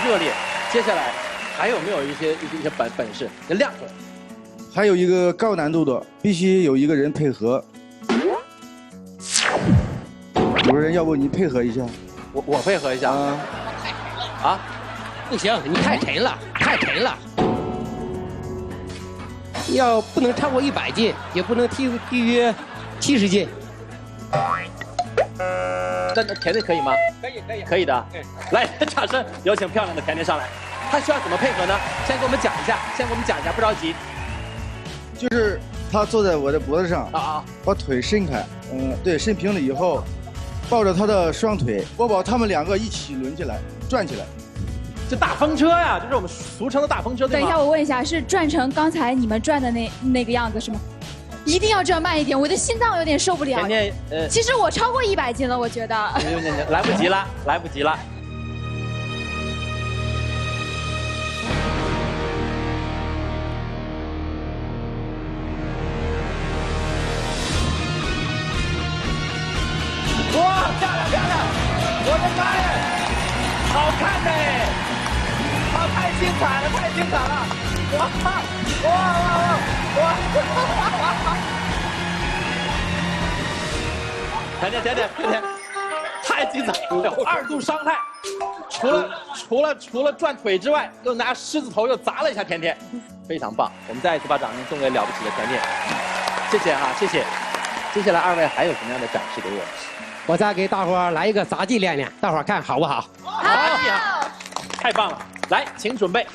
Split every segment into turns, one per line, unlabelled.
热烈。接下来还有没有一些本事亮出来？
还有一个高难度的，必须有一个人配合。主持人，要不你配合一下？
我配合一下啊！啊，
不行，你太沉了，太沉了。要不能超过100斤，也不能低于70斤。
那甜甜可以吗？可以的。来，掌声有请漂亮的甜甜上来。她需要怎么配合呢？先给我们讲一下，不着急。
就是他坐在我的脖子上把腿伸开，对，伸平了以后，抱着他的双腿，我把他们2个一起抡起来，转起来。
这大风车呀，就是我们俗称的大风车，对吗？
等一下，我问一下，是转成刚才你们转的那个样子是吗？一定要这样慢一点，我的心脏有点受不了。
甜甜，
其实我超过100斤了，我觉得。
来不及了，来不及了。哇，漂亮漂亮！我的妈呀，好看呢！好，太精彩了，太精彩了！哇！甜甜，太精彩了！2度伤害，除了转腿之外，又拿狮子头又砸了一下甜甜，非常棒！我们再一次把掌声送给了不起的甜甜，谢谢哈，谢谢。接下来2位还有什么样的展示给我？
我再给大伙儿来一个杂技练练，大伙儿看好不好？
好，太棒了！来，请准备。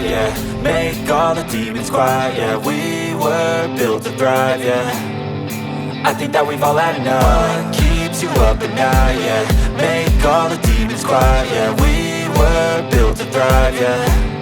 Yeah, make all the demons quiet. Yeah, we were built to thrive. Yeah, I think that we've all had enough. What keeps you up at night? Yeah, make all the demons quiet. Yeah, we were built to thrive. Yeah.